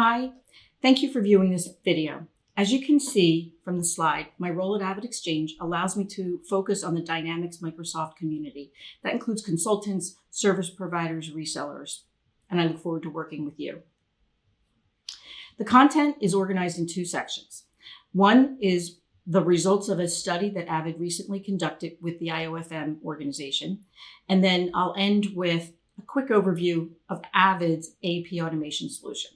Hi, thank you for viewing this video. As you can see from the slide, my role at AvidXchange allows me to focus on the Dynamics Microsoft community. That includes consultants, service providers, resellers, and I look forward to working with you. The content is organized in two sections. One is the results of a study that Avid recently conducted with the IOFM organization. And then I'll end with a quick overview of Avid's AP automation solution.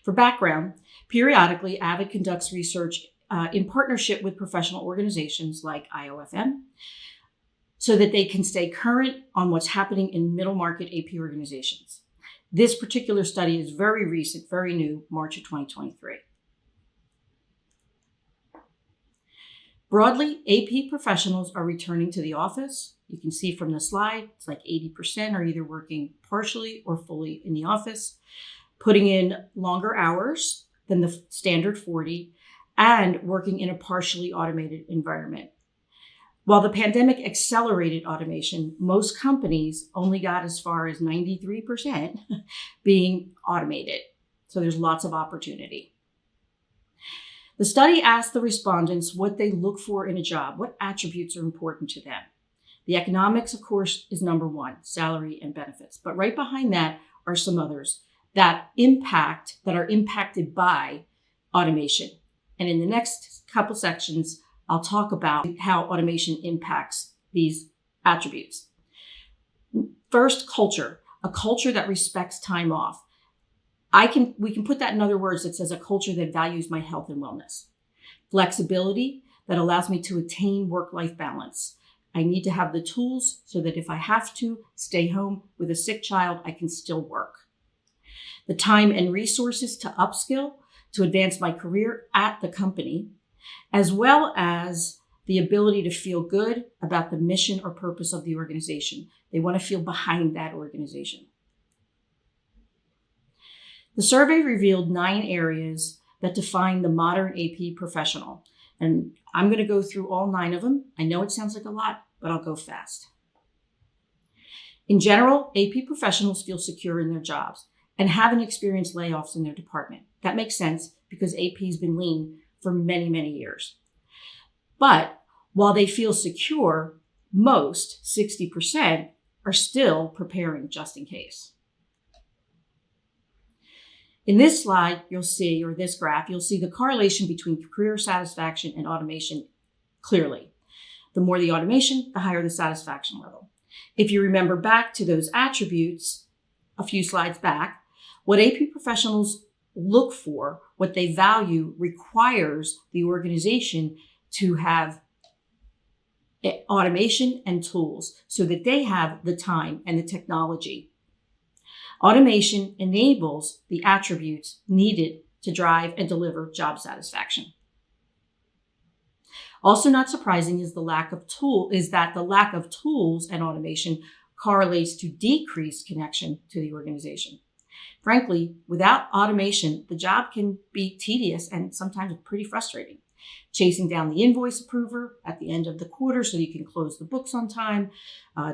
For background, periodically, Avid conducts research in partnership with professional organizations like IOFM so that they can stay current on what's happening in middle market AP organizations. This particular study is very recent, very new, March of 2023. Broadly, AP professionals are returning to the office. You can see from the slide, it's like 80% are either working partially or fully in the office, putting in longer hours than the standard 40, and working in a partially automated environment. While the pandemic accelerated automation, most companies only got as far as 93% being automated. So there's lots of opportunity. The study asked the respondents what they look for in a job, what attributes are important to them. The economics, of course, is number one, salary and benefits. But right behind that are some others that are impacted by automation. And in the next couple sections, I'll talk about how automation impacts these attributes. First, culture, a culture that respects time off. We can put that in other words. It says a culture that values my health and wellness. Flexibility that allows me to attain work-life balance. I need to have the tools so that if I have to stay home with a sick child, I can still work. The time and resources to upskill, to advance my career at the company, as well as the ability to feel good about the mission or purpose of the organization. They want to feel behind that organization. The survey revealed 9 areas that define the modern AP professional. And I'm going to go through all 9 of them. I know it sounds like a lot, but I'll go fast. In general, AP professionals feel secure in their jobs and haven't experienced layoffs in their department. That makes sense because AP has been lean for many, many years. But while they feel secure, most, 60%, are still preparing just in case. In this slide, you'll see, or this graph, you'll see the correlation between career satisfaction and automation clearly. The more the automation, the higher the satisfaction level. If you remember back to those attributes a few slides back, what AP professionals look for, what they value, requires the organization to have automation and tools so that they have the time and the technology. Automation enables the attributes needed to drive and deliver job satisfaction. Also not surprising is that the lack of tools and automation correlates to decreased connection to the organization. Frankly, without automation, the job can be tedious and sometimes pretty frustrating. Chasing down the invoice approver at the end of the quarter so you can close the books on time,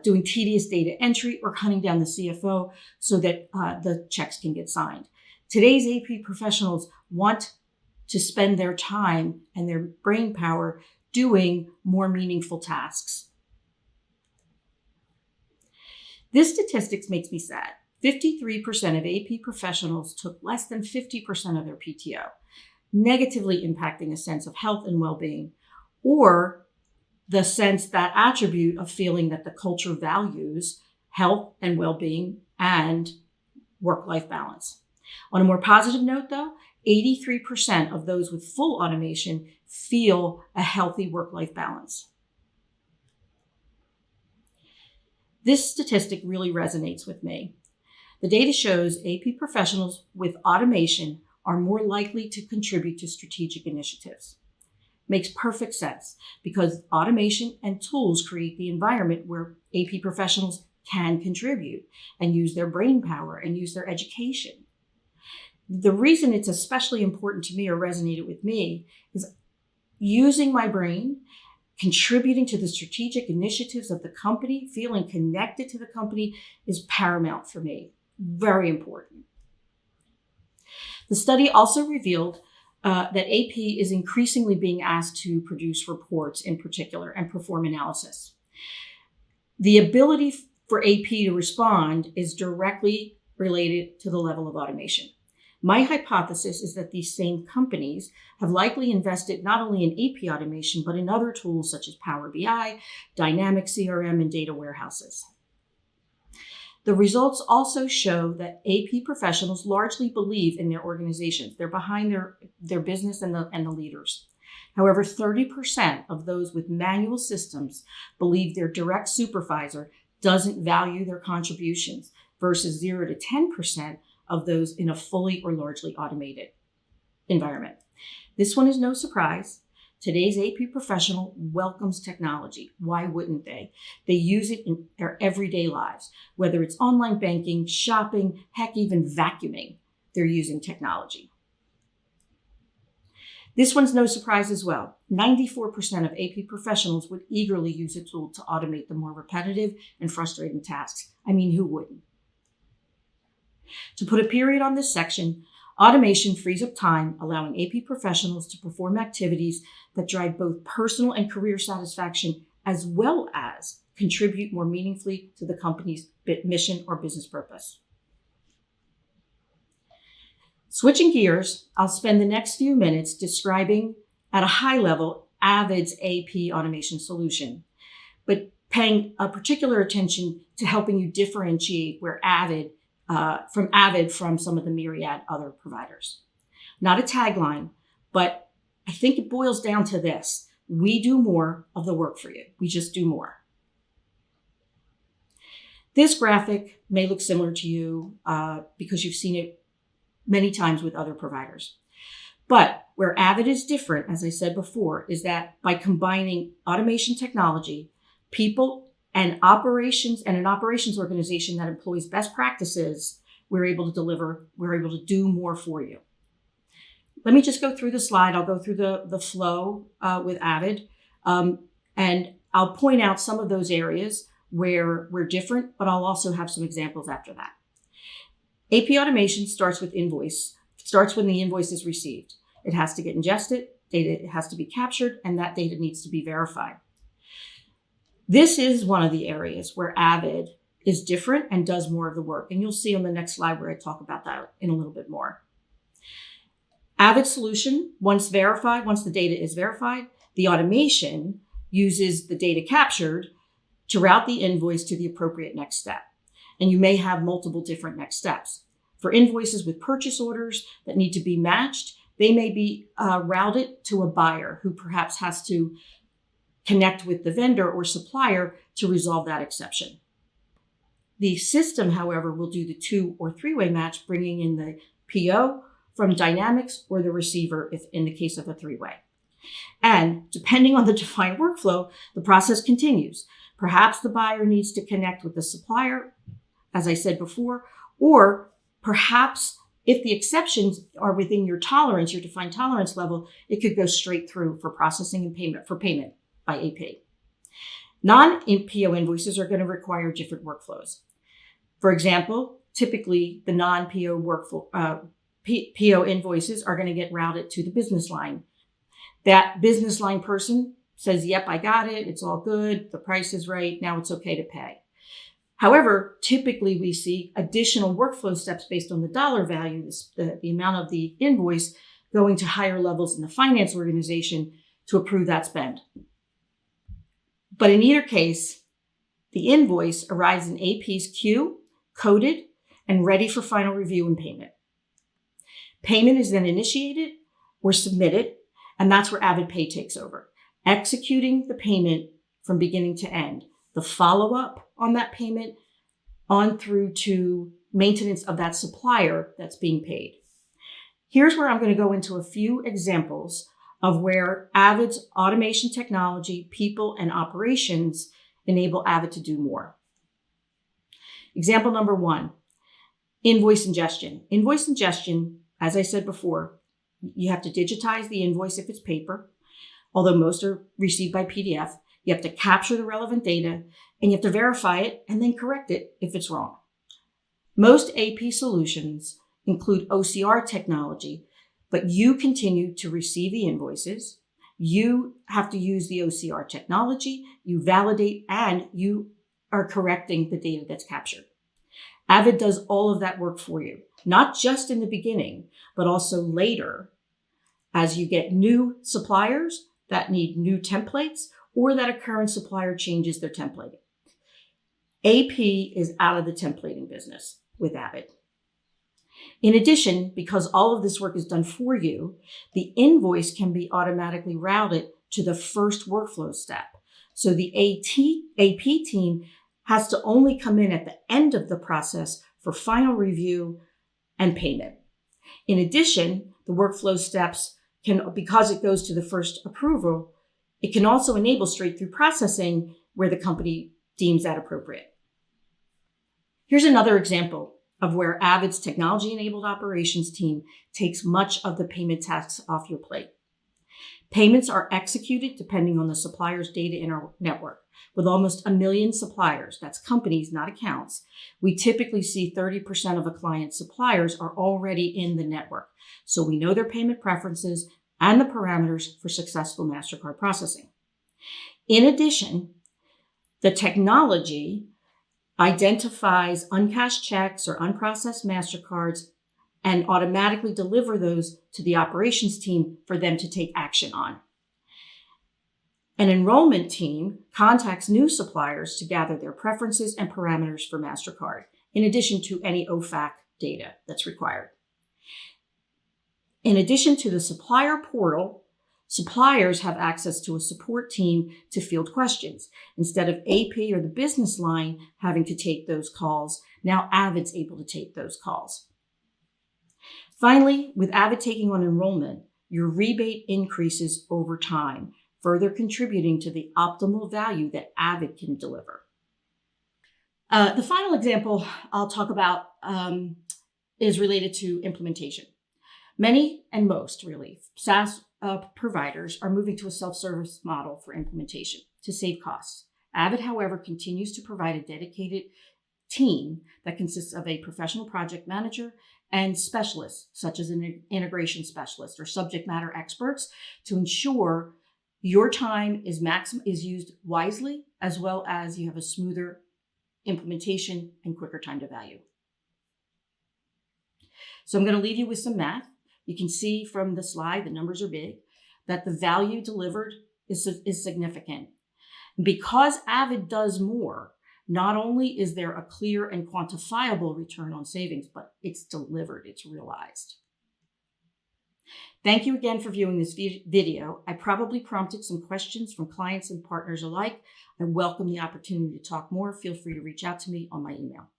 doing tedious data entry, or hunting down the CFO so that the checks can get signed. Today's AP professionals want to spend their time and their brain power doing more meaningful tasks. This statistics makes me sad. 53% of AP professionals took less than 50% of their PTO, negatively impacting a sense of health and well-being, or the sense, that attribute of feeling that the culture values health and well-being and work-life balance. On a more positive note, though, 83% of those with full automation feel a healthy work-life balance. This statistic really resonates with me. The data shows AP professionals with automation are more likely to contribute to strategic initiatives. Makes perfect sense because automation and tools create the environment where AP professionals can contribute and use their brain power and use their education. The reason it's especially important to me or resonated with me is using my brain, contributing to the strategic initiatives of the company, feeling connected to the company is paramount for me. Very important. The study also revealed that AP is increasingly being asked to produce reports in particular and perform analysis. The ability for AP to respond is directly related to the level of automation. My hypothesis is that these same companies have likely invested not only in AP automation, but in other tools such as Power BI, dynamic CRM, and data warehouses. The results also show that AP professionals largely believe in their organizations. They're behind their business and the leaders. However, 30% of those with manual systems believe their direct supervisor doesn't value their contributions versus 0 to 10% of those in a fully or largely automated environment. This one is no surprise. Today's AP professional welcomes technology. Why wouldn't they? They use it in their everyday lives, whether it's online banking, shopping, heck, even vacuuming, they're using technology. This one's no surprise as well. 94% of AP professionals would eagerly use a tool to automate the more repetitive and frustrating tasks. I mean, who wouldn't? To put a period on this section, automation frees up time, allowing AP professionals to perform activities that drive both personal and career satisfaction, as well as contribute more meaningfully to the company's mission or business purpose. Switching gears, I'll spend the next few minutes describing at a high level Avid's AP automation solution, but paying a particular attention to helping you differentiate where Avid from some of the myriad other providers. Not a tagline, but I think it boils down to this. We do more of the work for you. We just do more. This graphic may look similar to you because you've seen it many times with other providers. But where Avid is different, as I said before, is that by combining automation technology, people, and an operations organization that employs best practices, we're able to do more for you. Let me just go through the slide. I'll go through the flow with Avid, and I'll point out some of those areas where we're different, but I'll also have some examples after that. AP automation starts when the invoice is received. It has to get ingested, data has to be captured, and that data needs to be verified. This is one of the areas where Avid is different and does more of the work. And you'll see on the next slide where I talk about that in a little bit more. Avid solution, once the data is verified, the automation uses the data captured to route the invoice to the appropriate next step. And you may have multiple different next steps. For invoices with purchase orders that need to be matched, they may be routed to a buyer who perhaps has to connect with the vendor or supplier to resolve that exception. The system, however, will do the 2 or 3-way match, bringing in the PO from Dynamics or the receiver if in the case of a 3-way. And depending on the defined workflow, the process continues. Perhaps the buyer needs to connect with the supplier, as I said before, or perhaps if the exceptions are within your defined tolerance level, it could go straight through for processing and payment by AP. Non-PO invoices are going to require different workflows. For example, typically the non-PO PO invoices are going to get routed to the business line. That business line person says, yep, I got it. It's all good. The price is right. Now it's okay to pay. However, typically we see additional workflow steps based on the dollar value, the amount of the invoice going to higher levels in the finance organization to approve that spend. But in either case, the invoice arrives in AP's queue, coded, and ready for final review and payment. Payment is then initiated or submitted, and that's where Avid Pay takes over, executing the payment from beginning to end, the follow-up on that payment on through to maintenance of that supplier that's being paid. Here's where I'm going to go into a few examples of where Avid's automation technology, people, and operations enable Avid to do more. Example number 1, invoice ingestion. Invoice ingestion, as I said before, you have to digitize the invoice if it's paper, although most are received by PDF. You have to capture the relevant data, and you have to verify it and then correct it if it's wrong. Most AP solutions include OCR technology, but you continue to receive the invoices. You have to use the OCR technology, you validate, and you are correcting the data that's captured. Avid does all of that work for you, not just in the beginning, but also later as you get new suppliers that need new templates or that a current supplier changes their templating. AP is out of the templating business with Avid. In addition, because all of this work is done for you, the invoice can be automatically routed to the first workflow step. So the AP team has to only come in at the end of the process for final review and payment. In addition, the workflow steps can, because it goes to the first approval, it can also enable straight-through processing where the company deems that appropriate. Here's another example of where Avid's technology-enabled operations team takes much of the payment tasks off your plate. Payments are executed depending on the supplier's data in our network. With almost 1 million suppliers, that's companies, not accounts, we typically see 30% of a client's suppliers are already in the network. So we know their payment preferences and the parameters for successful MasterCard processing. In addition, the technology identifies uncashed checks or unprocessed MasterCards and automatically deliver those to the operations team for them to take action on. An enrollment team contacts new suppliers to gather their preferences and parameters for MasterCard, in addition to any OFAC data that's required. In addition to the supplier portal, suppliers have access to a support team to field questions. Instead of AP or the business line having to take those calls, now Avid's able to take those calls. Finally, with Avid taking on enrollment, your rebate increases over time, further contributing to the optimal value that Avid can deliver. The final example I'll talk about is related to implementation. Many and most, really, SaaS providers are moving to a self-service model for implementation to save costs. Avid, however, continues to provide a dedicated team that consists of a professional project manager and specialists, such as an integration specialist or subject matter experts, to ensure your time is used wisely, as well as you have a smoother implementation and quicker time to value. So I'm going to leave you with some math. You can see from the slide, the numbers are big, that the value delivered is significant. Because Avid does more, not only is there a clear and quantifiable return on savings, but it's delivered, it's realized. Thank you again for viewing this video. I probably prompted some questions from clients and partners alike. I welcome the opportunity to talk more. Feel free to reach out to me on my email.